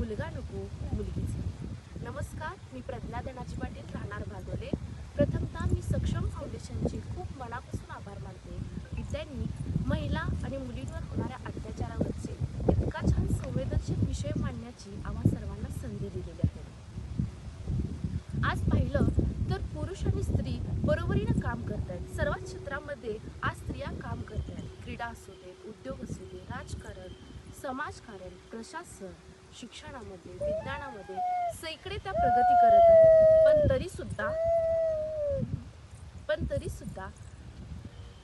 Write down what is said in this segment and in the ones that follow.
मुलगा नको मुलगीच नको. नमस्कार, मी प्रज्ञा धनाजी पाटील, राहणार भागवले. प्रथमतः मी सक्षम फाउंडेशनचे खूप मनापासून आभार मानते की त्यांनी महिला आणि मुलींवर होणाऱ्या अत्याचारावरचे इतका छान संवेदनशील विषय मांडण्याची आम्हा सर्वांना संधी दिलेली आहे. आज पाहिलं तर पुरुष आणि स्त्री बरोबरीनं काम करत आहेत. सर्वच क्षेत्रामध्ये आज स्त्रिया काम करत आहेत. क्रीडा असू दे, उद्योग असू दे, राजकारण, समाजकारण, प्रशासन, शिक्षणामध्ये, विज्ञानामध्ये सैकडे त्या प्रगती करत आहेत. पण तरी सुद्धा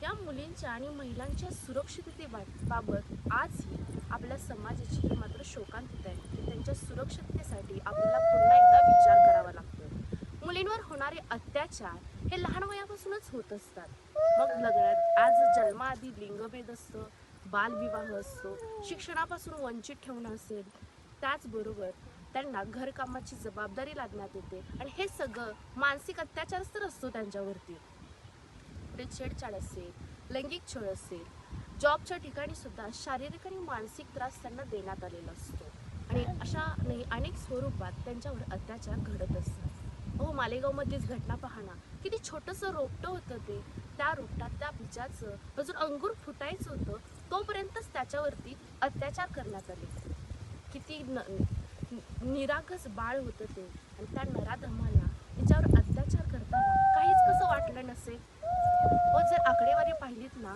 या मुलींच्या आणि महिलांच्या सुरक्षिततेबाबत आजही आपल्या समाजाची ही मात्र शोकांतिका आहे की त्यांच्या सुरक्षिततेसाठी आपल्याला पुन्हा एकदा विचार करावा लागतो. मुलींवर होणारे अत्याचार हे लहान वयापासूनच होत असतात. मग लग्नात आज जन्माआधी लिंगभेद असतो, बालविवाह असतो, शिक्षणापासून वंचित ठेवणं असेल, त्याचबरोबर त्यांना घरकामाची जबाबदारी लादण्यात येते आणि हे सगळं मानसिक अत्याचार तर असतो त्यांच्यावरती. छेडछाड असेल, लैंगिक छळ असेल, जॉबच्या ठिकाणी सुद्धा शारीरिक आणि मानसिक त्रास त्यांना देण्यात आलेला असतो आणि अशा अनेक स्वरूपात त्यांच्यावर अत्याचार घडत असतात. मालेगाव मधलीच घटना पहा ना, किती छोटंसं रोपटं होतं ते. त्या रोपटात त्या बिजाचं अजून अंकुर फुटायचं होतं तोपर्यंतच त्याच्यावरती अत्याचार करण्यात आले. किती निरागस बाळ होतं ते आणि त्या नराधमाला त्याच्यावर अत्याचार करताना काहीच कसं वाटलं नसेल. जर आकडेवारी पाहिलीत ना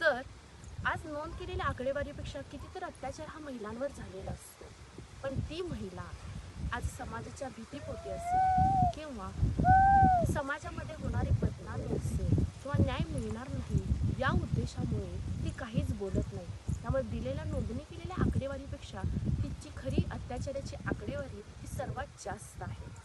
तर आज नोंद केलेल्या आकडेवारीपेक्षा कितीतरी अत्याचार हा महिलांवर झालेला असतो. पण ती महिला आज समाजाच्या भीतीपोटी असेल किंवा समाजामध्ये होणारी बदनामी असेल किंवा न्याय मिळणार नाही या उद्देशामुळे ती काहीच बोलत नाही. त्यामुळे दिलेल्या नोंदणी केलेल्या आकडेवारीपेक्षा तिची खरी अत्याचाराची आकडेवारी ही सर्वात जास्त आहे.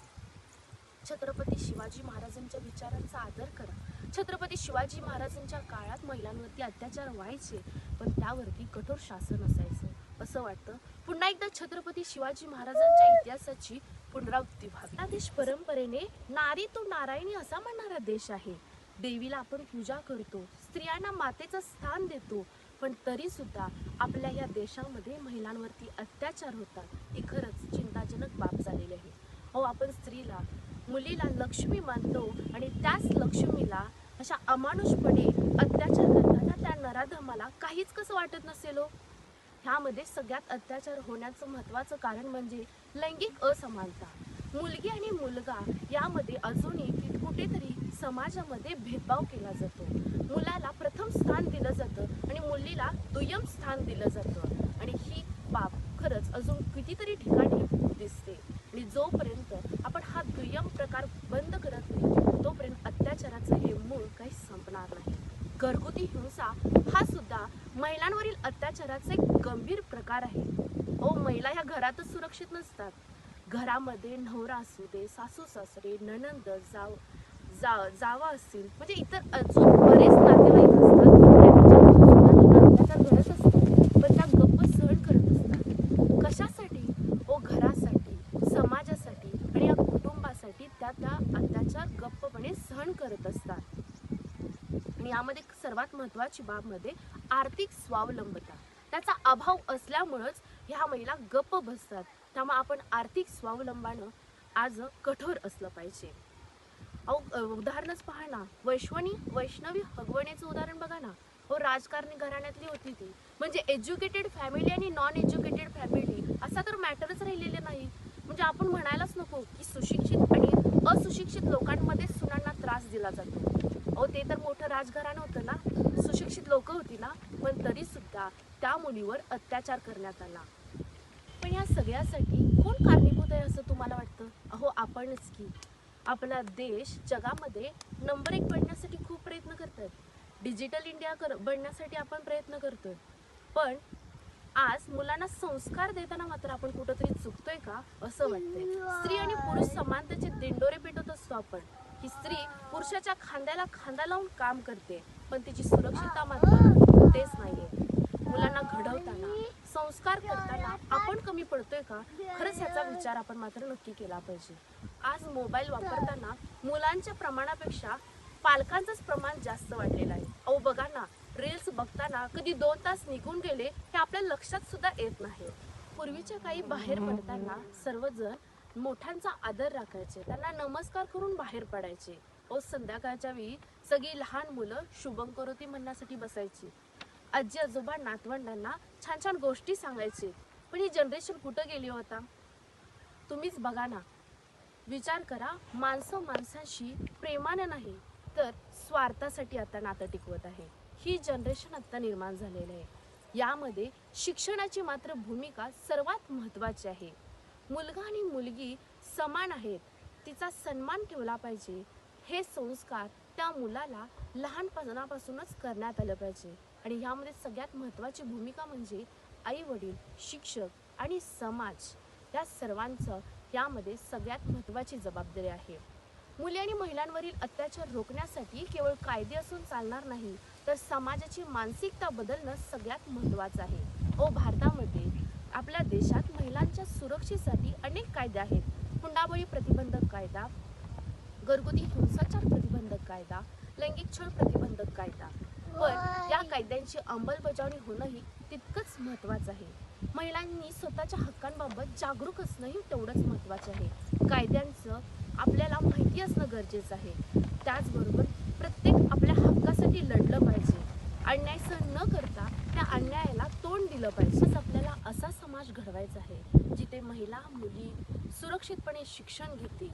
छत्रपती शिवाजी महाराजांच्या विचारांचा आदर करा. छत्रपती शिवाजी महाराजांच्या काळात महिलांवरती अत्याचार व्हायचे पण त्यावरती कठोर शासन असायचं. असं वाटतं पुन्हा एकदा छत्रपती शिवाजी महाराजांच्या इतिहासाची पुनरावृत्ती व्हावी. हा देश परंपरेने नारी तो नारायणी असा म्हणणारा देश आहे. देवीला आपण पूजा करतो, स्त्रियांना मातेचं स्थान देतो, पण तरी सुद्धा आपल्या या देशामध्ये महिलांवरती अत्याचार होतात. ही खरंच चिंताजनक बाब झालेली आहे. आपण स्त्रीला, मुलीला लक्ष्मी मानतो आणि त्याच लक्ष्मीला अशा अमानुषपणे अत्याचार करताना त्या नराधमाला काहीच कसं वाटत नसेल. ह्यामध्ये सगळ्यात अत्याचार होण्याचं महत्त्वाचं कारण म्हणजे लैंगिक असमानता. मुलगी आणि मुलगा यामध्ये अजूनही कुठेतरी समाजामध्ये भेदभाव केला जातो. मुलाला प्रथम स्थान दिलं जातं आणि मुलीला दुय्यम स्थान दिलं जातं आणि ही बाब खरंच अजून कितीतरी ठिकाणी दिसते. आणि जोपर्यंत आपण हा दुय्यम प्रकार बंद करत नाही तोपर्यंत अत्याचाराचं हे मूळ काही संपणार नाही. घरगुती हिंसा हा सुद्धा महिलांवरील अत्याचाराचा एक गंभीर प्रकार आहे. महिला ह्या घरातच सुरक्षित नसतात. घरामध्ये नवरा असू दे, सासू सासरे, नणंद, जावा असतील, म्हणजे इतर अजून बरेच नातेवाईक असतात त्यांच्या अत्याचार घडत असतात पण त्या गप्प सहन करत असतात. कशासाठी? घरासाठी, समाजासाठी आणि या कुटुंबासाठी त्या अत्याचार गप्पपणे सहन करत असतात. आणि यामध्ये सर्वात महत्त्वाची बाब म्हणजे आर्थिक स्वावलंबता. त्याचा अभाव असल्यामुळेच ह्या महिला गप्प बसतात. त्यामुळे आपण आर्थिक स्वावलंबानं आज कठोर असलं पाहिजे. उदाहरणच पहा ना, वैष्णवी हगवणेचं उदाहरण बघा ना. राजकारणी घराण्यातली होती ती, म्हणजे एज्युकेटेड फॅमिली आणि नॉन एज्युकेटेड फॅमिली असा तर मॅटरच राहिलेले नाही. म्हणजे आपण म्हणायलाच नको की सुशिक्षित आणि अशिक्षित लोकांमध्ये सुनांना त्रास दिला जातो. ते तर मोठं राजघराणं होतं ना, सुशिक्षित लोक होती ना, पण तरी सुद्धा त्या मुलीवर अत्याचार करण्यात आला. पण या सगळ्यासाठी कोण कारणीभूत आहे असं तुम्हाला वाटतं? आपणच की. आपला देश जगामध्ये नंबर 1 बनण्यासाठी खूप प्रयत्न करतात. डिजिटल इंडिया बनण्यासाठी आपण प्रयत्न करतोय. पण आज मुलांना संस्कार देताना मात्र आपण कुठंतरी चुकतोय का असं वाटतंय. स्त्री आणि पुरुष समानतेचे दिंडोरे पेटवत असतो आपण की स्त्री पुरुषाच्या खांद्याला खांदा लावून काम करते पण तिची सुरक्षितता मात्र कुठेच नाहीये. मुलांना घडवताना, संस्कार करताना आपण कमी पडतोय का? खरंच ह्याचा विचार आपण मात्र नक्की केला पाहिजे. आज मोबाईल वापरताना मुलांच्या प्रमाणापेक्षा पालकांचंच प्रमाण जास्त वाढलेलं आहे. बघा ना, रील्स बघताना कधी 2 तास निघून गेले हे आपल्या लक्षात सुद्धा येत नाही. पूर्वीच्या काळी बाहेर पडताना सर्वजण मोठ्यांचा आदर राखायचे, त्यांना नमस्कार करून बाहेर पडायचे. संध्याकाळच्या वेळी सगळी लहान मुलं शुभंकरोती म्हणण्यासाठी बसायची. आजी आजोबा नातवंडांना छान छान गोष्टी सांगायचे. पण ही जनरेशन कुठं गेली होता? तुम्हीच बघा ना, विचार करा. माणसं माणसांशी प्रेमाने नाही तर स्वार्थासाठी आता नातं टिकवत आहे. ही जनरेशन आता निर्माण झालेली आहे. यामध्ये शिक्षणाची मात्र भूमिका सर्वात महत्त्वाची आहे. मुलगा आणि मुलगी समान आहेत, तिचा सन्मान ठेवला पाहिजे. हे संस्कार त्या मुलाला लहानपणापासूनच करण्यात आलं पाहिजे. आणि ह्यामध्ये सगळ्यात महत्त्वाची भूमिका म्हणजे आई वडील, शिक्षक आणि समाज या सर्वांचं यामध्ये सगळ्यात महत्त्वाची जबाबदारी आहे. मुली आणि महिलांवरील अत्याचार रोखण्यासाठी केवळ कायदे असून चालणार नाही, तर समाजाची मानसिकता बदलणं सगळ्यात महत्त्वाचं आहे. भारतामध्ये आपल्या देशात महिलांच्या सुरक्षेसाठी अनेक कायदे आहेत. हुंडाबळी प्रतिबंधक कायदा, घरगुती हिंसाचार प्रतिबंधक कायदा, लैंगिक छळ प्रतिबंधक कायदा. पण या कायद्यांची अंमलबजावणी होणंही तितकंच महत्त्वाचं आहे. महिलांनी स्वतःच्या हक्कांबाबत जागरूक असणंही तेवढंच महत्त्वाचं आहे. कायद्यांचं आपल्याला माहिती असणं गरजेचं आहे. त्याचबरोबर प्रत्येक आपल्या हक्कासाठी लढलं पाहिजे. अन्याय सहन न करता त्या अन्यायाला तोंड दिलं पाहिजे. आपल्याला असा समाज घडवायचा आहे जिथे महिला मुली सुरक्षितपणे शिक्षण घेतील,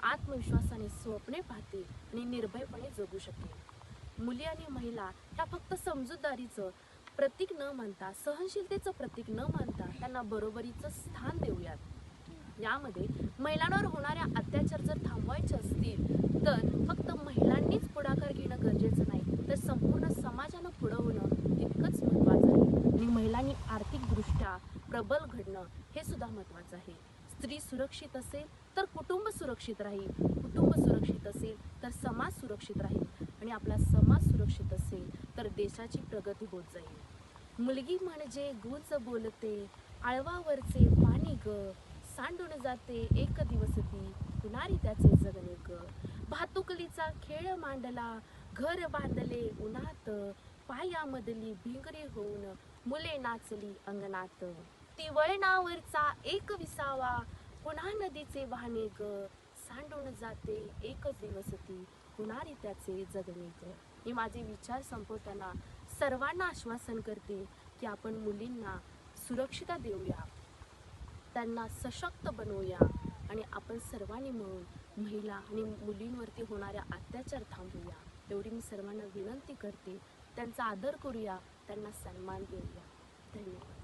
आत्मविश्वासाने स्वप्ने पाहतील आणि निर्भयपणे जगू शकेल. मुली आणि महिला ह्या फक्त समजूतदारीचं प्रतीक न मानता, सहनशीलतेचं प्रतीक न मानता त्यांना बरोबरीचं स्थान देऊयात. यामध्ये महिलांवर होणाऱ्या अत्याचार जर थांबवायचे असतील तर फक्त महिलांनीच पुढाकार घेणं गरजेचं नाही, तर संपूर्ण समाजानं पुढं होणं तितकंच महत्त्वाचं आहे. आणि महिलांनी आर्थिकदृष्ट्या प्रबल घडणं हे सुद्धा महत्त्वाचं आहे. स्त्री सुरक्षित असेल तर कुटुंब सुरक्षित राहील, कुटुंब सुरक्षित असेल तर समाज सुरक्षित राहील आणि आपला समाज सुरक्षित असेल तर देशाची प्रगती होत जाईल. मुलगी म्हणजे गुंज बोलते, आळवावरचे पाणी ग, सांडून जाते एक दिवस ती, कुणारी त्याचे जगणे ग. भातुकलीचा खेळ मांडला, घर बांधले उन्हात, पायामधली भिंगरी होऊन मुले नाचली अंगणात. ती वळणावरचा एक विसावा, पुन्हा नदीचे वाहने ग, सांडून जाते एक दिवस ती, कुणारी त्याचे जगणे ग. मी माझे विचार संपवताना सर्वांना आश्वासन करते की आपण मुलींना सुरक्षितता देऊया, त्यांना सशक्त बनवूया आणि आपण सर्वांनी मिळून महिला आणि मुलींवरती होणाऱ्या अत्याचार थांबवूया. एवढी मी सर्वांना विनंती करते. त्यांचा आदर करूया, त्यांना सन्मान देऊया. धन्यवाद.